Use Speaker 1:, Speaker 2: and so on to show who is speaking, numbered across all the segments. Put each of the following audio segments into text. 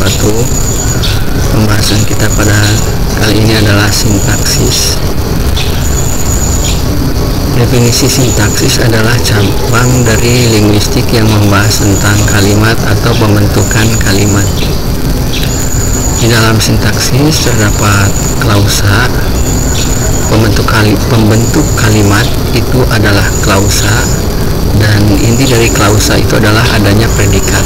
Speaker 1: wabarakatuh. Pembahasan kita pada kali ini adalah sintaksis. Definisi sintaksis adalah cabang dari linguistik yang membahas tentang kalimat atau pembentukan kalimat. Di dalam sintaksis terdapat klausa. Pembentuk kalimat itu adalah klausa, dan inti dari klausa itu adalah adanya predikat.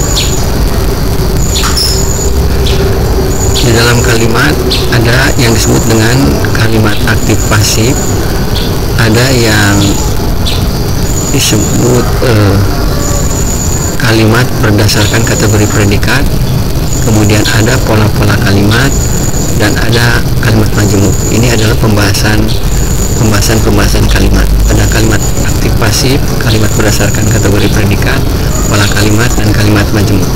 Speaker 1: Di dalam kalimat ada yang disebut dengan kalimat aktif pasif, ada yang disebut kalimat berdasarkan kategori predikat, kemudian ada pola-pola kalimat, dan ada kalimat majemuk. Ini adalah pembahasan kalimat. Ada kalimat aktif pasif, kalimat berdasarkan kategori predikat, pola kalimat, dan kalimat majemuk.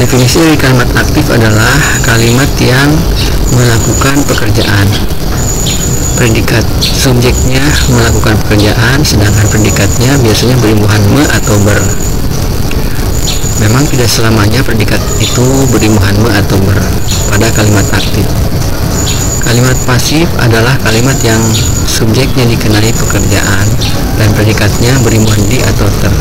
Speaker 1: Definisi dari kalimat aktif adalah kalimat yang melakukan pekerjaan. Predikat subjeknya melakukan pekerjaan, sedangkan predikatnya biasanya berimbuhan me atau ber. Memang tidak selamanya predikat itu berimbuhan me atau ber pada kalimat aktif. Kalimat pasif adalah kalimat yang subjeknya dikenai pekerjaan dan predikatnya berimbuhan di atau ter.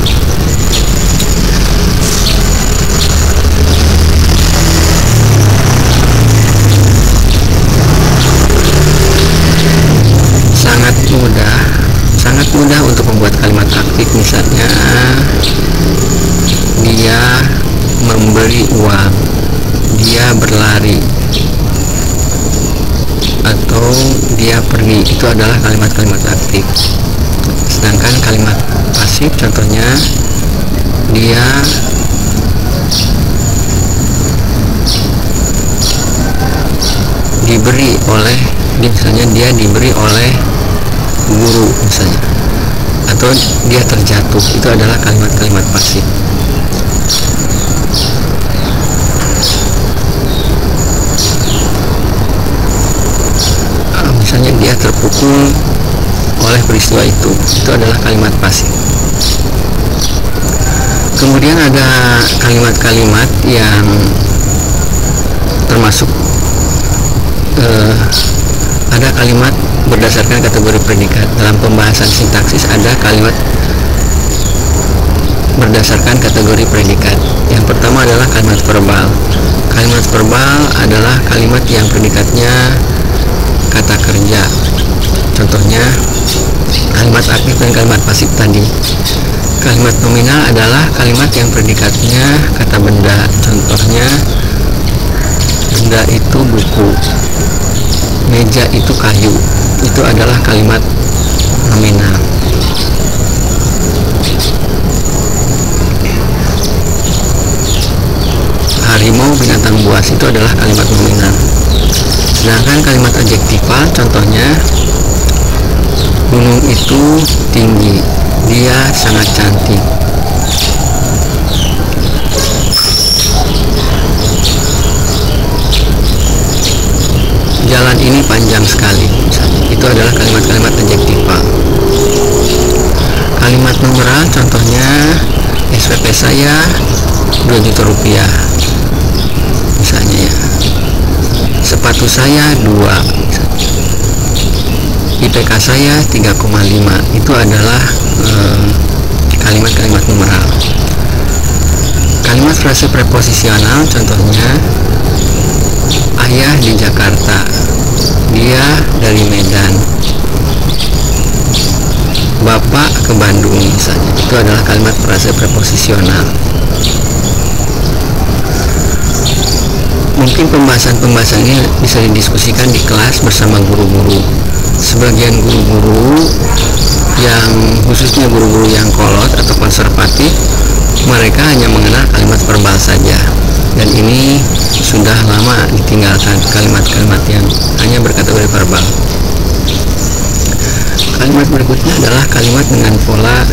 Speaker 1: Sangat mudah untuk membuat kalimat aktif. Misalnya, dia memberi uang, dia berlari, atau dia pergi. Itu adalah kalimat-kalimat aktif. Sedangkan kalimat pasif contohnya, dia diberi oleh, misalnya dia diberi oleh guru misalnya, atau dia terjatuh. Itu adalah kalimat-kalimat pasif. Misalnya dia terpukul oleh peristiwa itu adalah kalimat pasif. Kemudian ada kalimat-kalimat yang termasuk ada kalimat berdasarkan kategori predikat. Dalam pembahasan sintaksis ada kalimat berdasarkan kategori predikat. Yang pertama adalah kalimat verbal. Kalimat verbal adalah kalimat yang predikatnya kata kerja. Contohnya kalimat aktif dan kalimat pasif tadi. Kalimat nominal adalah kalimat yang predikatnya kata benda. Contohnya, benda itu buku, meja itu kayu. Itu adalah kalimat nominal. Harimau binatang buas itu adalah kalimat nominal. Sedangkan kalimat adjektifal contohnya, gunung itu tinggi, dia sangat cantik. Jalan ini panjang sekali, misalnya. Itu adalah kalimat-kalimat adjektifal. Kalimat numeral contohnya, SPP saya 2 juta rupiah misalnya ya. Sepatu saya 2 misalnya. IPK saya 3,5. Itu adalah kalimat-kalimat numeral. Kalimat frase preposisional contohnya, ayah di Jakarta, dia dari Medan, bapak ke Bandung misalnya. Itu adalah kalimat frase preposisional. Mungkin pembahasan ini bisa didiskusikan di kelas bersama guru-guru. Sebagian guru-guru yang khususnya guru-guru yang kolot atau konservatif, mereka hanya mengenal kalimat verbal saja, dan ini sudah lama ditinggalkan kalimat-kalimat yang hanya berkategori verbal. Kalimat berikutnya adalah kalimat dengan pola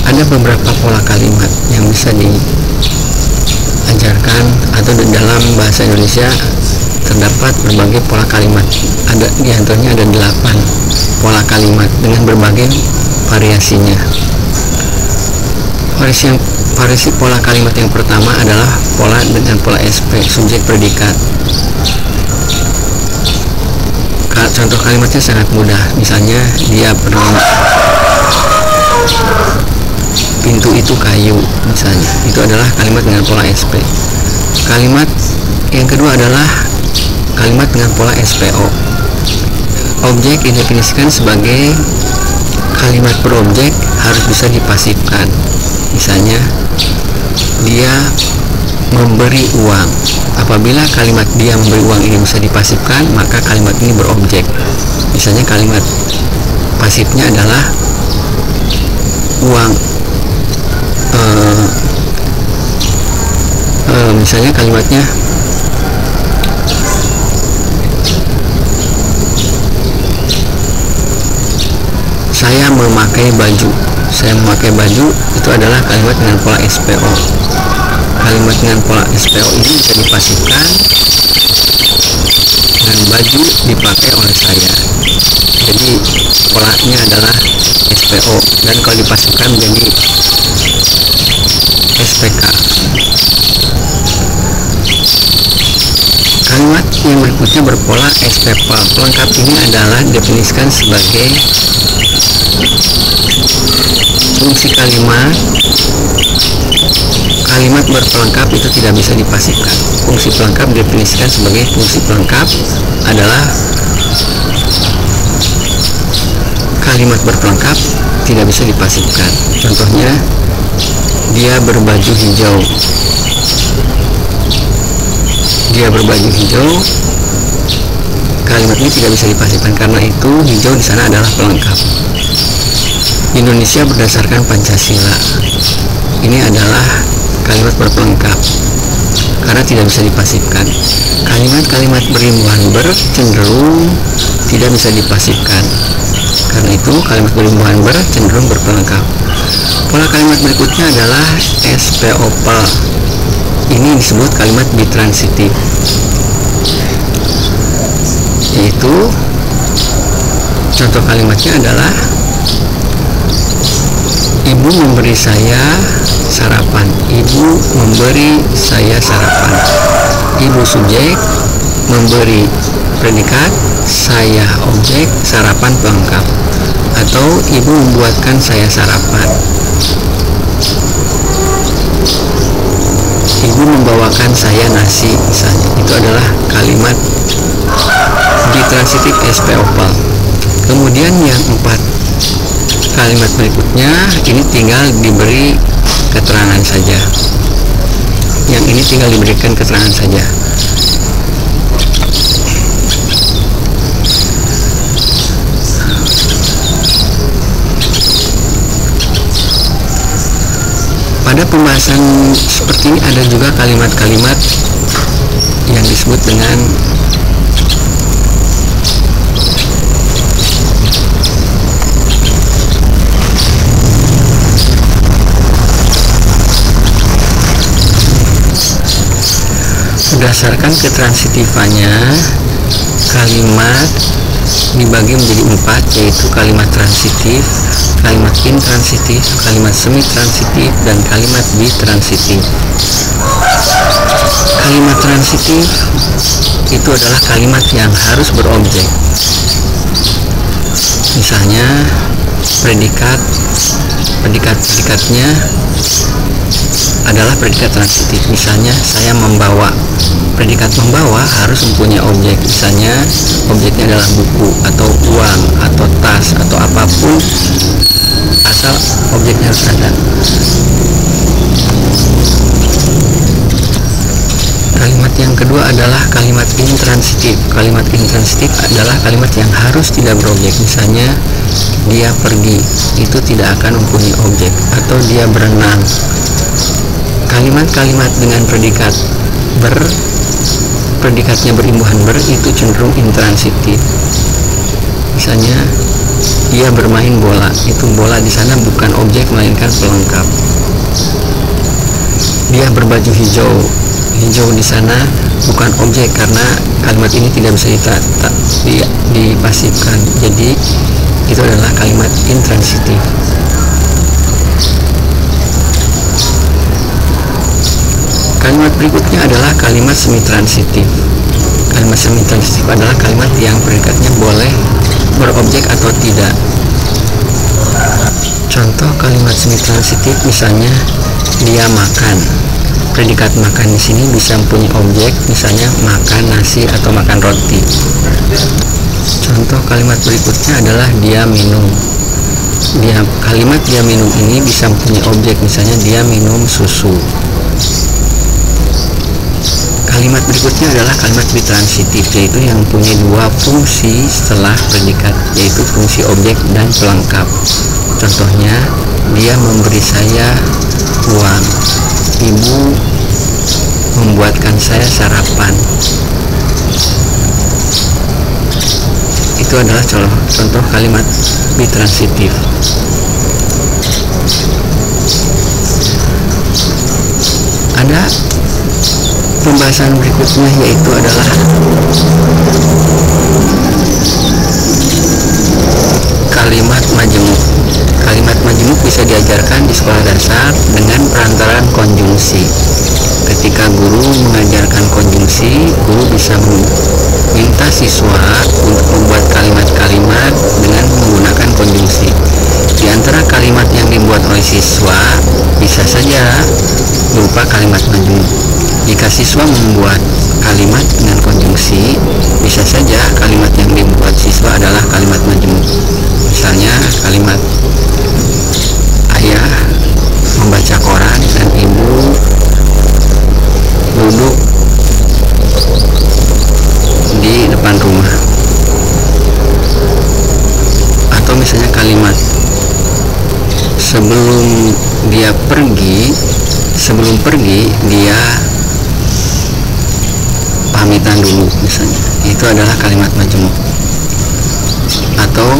Speaker 1: ada beberapa pola kalimat yang bisa diajarkan atau di dalam bahasa Indonesia terdapat berbagai pola kalimat. Di antaranya ada 8 pola kalimat dengan berbagai variasinya. Variasi pola kalimat yang pertama adalah pola dengan pola SP, subjek predikat. Contoh kalimatnya sangat mudah, misalnya dia bernama, pintu itu kayu, misalnya. Itu adalah kalimat dengan pola SP. Kalimat yang kedua adalah kalimat dengan pola SPO. Objek didefinisikan sebagai kalimat berobjek harus bisa dipasifkan. Misalnya, dia memberi uang. Apabila kalimat dia memberi uang ini bisa dipasifkan, maka kalimat ini berobjek. Misalnya kalimat pasifnya adalah uang. Misalnya kalimatnya saya memakai baju. Saya memakai baju itu adalah kalimat dengan pola SPO. Kalimat dengan pola SPO ini bisa dipasifkan dengan baju dipakai oleh saya. Jadi polanya adalah SPO, dan kalau dipasifkan menjadi SPK. Kalimat yang berikutnya berpola SPP. Pelengkap ini adalah definisikan sebagai fungsi kalimat. Kalimat berpelengkap itu tidak bisa dipasifkan. Fungsi pelengkap definisikan sebagai fungsi pelengkap adalah kalimat berpelengkap tidak bisa dipasifkan. Contohnya, dia berbaju hijau. Dia berbaju hijau. Kalimat ini tidak bisa dipasifkan karena itu hijau di sana adalah pelengkap. Indonesia berdasarkan Pancasila. Ini adalah kalimat berpelengkap karena tidak bisa dipasifkan. Kalimat-kalimat berimbuhan ber cenderung tidak bisa dipasifkan. Karena itu kalimat berimbuhan ber cenderung berpelengkap. Pola kalimat berikutnya adalah SPOP. Ini disebut kalimat bitransitif, yaitu contoh kalimatnya adalah ibu memberi saya sarapan. Ibu memberi saya sarapan. Ibu subjek, memberi predikat, saya objek, sarapan pelengkap. Atau ibu membuatkan saya sarapan. Ibu membawakan saya nasi, misalnya. Itu adalah kalimat bitransitif SPOP. Kemudian yang 4 kalimat berikutnya ini tinggal diberi keterangan saja. Yang ini tinggal diberikan keterangan saja. Pada pembahasan seperti ini ada juga kalimat-kalimat yang disebut dengan berdasarkan ketransitifanya. Kalimat dibagi menjadi 4, yaitu kalimat transitif, kalimat intransitif, kalimat semi-transitif, dan kalimat bitransitif. Kalimat transitif itu adalah kalimat yang harus berobjek. Misalnya predikatnya adalah predikat transitif. Misalnya saya membawa. Predikat membawa harus mempunyai objek. Misalnya objeknya adalah buku atau uang atau tas atau apapun, asal objeknya harus ada. Kalimat yang kedua adalah kalimat intransitif. Kalimat intransitif adalah kalimat yang harus tidak berobjek. Misalnya dia pergi, itu tidak akan mempunyai objek. Atau dia berenang. Kalimat-kalimat dengan predikatnya berimbuhan ber itu cenderung intransitif. Misalnya dia bermain bola, itu bola di sana bukan objek melainkan pelengkap. Dia berbaju hijau, hijau di sana bukan objek, karena kalimat ini tidak bisa dipasifkan. Jadi itu adalah kalimat intransitif. Kalimat berikutnya adalah kalimat semitransitif. Kalimat semitransitif adalah kalimat yang predikatnya boleh berobjek atau tidak. Contoh kalimat semitransitif misalnya dia makan. Predikat makan di sini bisa mempunyai objek, misalnya makan nasi atau makan roti. Contoh kalimat berikutnya adalah dia minum. Kalimat dia minum ini bisa mempunyai objek, misalnya dia minum susu. Kalimat berikutnya adalah kalimat bitransitif, yaitu yang punya dua fungsi setelah predikat, yaitu fungsi objek dan pelengkap. Contohnya, dia memberi saya uang. Ibu membuatkan saya sarapan. Itu adalah contoh kalimat bitransitif. Ada pembahasan berikutnya, yaitu adalah kalimat majemuk. Kalimat majemuk bisa diajarkan di sekolah dasar dengan perantaraan konjungsi. Ketika guru mengajarkan konjungsi, guru bisa meminta siswa untuk membuat kalimat-kalimat dengan menggunakan konjungsi. Di antara kalimat yang dibuat oleh siswa bisa saja berupa kalimat majemuk. Jika siswa membuat kalimat dengan konjungsi, bisa saja kalimat yang dibuat siswa adalah kalimat majemuk. Misalnya kalimat ayah membaca koran dan ibu duduk di depan rumah. Atau misalnya kalimat sebelum pergi dia pamitan dulu, misalnya. Itu adalah kalimat majemuk. Atau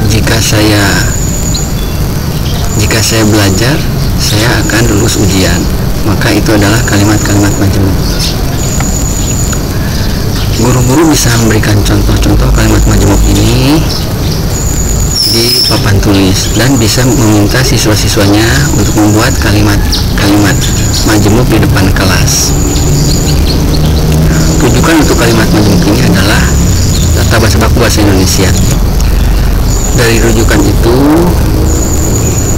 Speaker 1: jika saya belajar, saya akan lulus ujian, maka itu adalah kalimat-kalimat majemuk. Guru-guru bisa memberikan contoh-contoh kalimat majemuk ini di papan tulis dan bisa meminta siswa-siswanya untuk membuat kalimat-kalimat majemuk di depan kelas. Rujukan untuk kalimat majemuk ini adalah Tata Bahasa Baku Bahasa Indonesia. Dari rujukan itu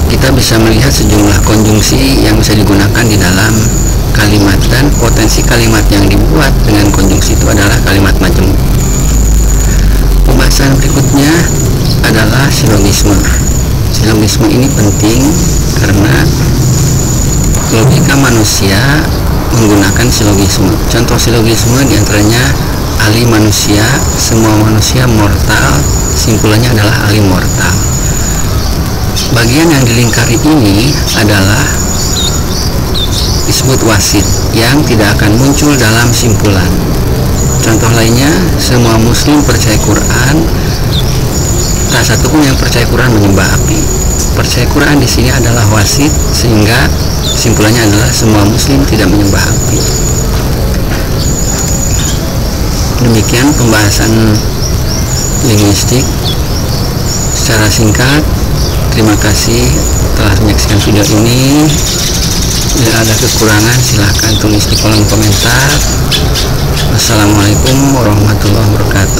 Speaker 1: kita bisa melihat sejumlah konjungsi yang bisa digunakan di dalam kalimat, dan potensi kalimat yang dibuat dengan konjungsi itu adalah kalimat majemuk. Pembahasan berikutnya adalah silogisme. Silogisme ini penting karena logika manusia menggunakan silogisme. Contoh silogisme diantaranya ahli manusia, semua manusia mortal, simpulannya adalah ahli mortal. Bagian yang dilingkari ini adalah disebut wasit, yang tidak akan muncul dalam simpulan. Contoh lainnya, semua muslim percaya Quran, tak satupun yang percaya Quran menyembah api. Percaya Quran di sini adalah wasit, sehingga simpulannya adalah semua muslim tidak menyembah api. Demikian pembahasan linguistik secara singkat. Terima kasih telah menyaksikan video ini. Bila ada kekurangan silahkan tulis di kolom komentar. Wassalamualaikum warahmatullahi wabarakatuh.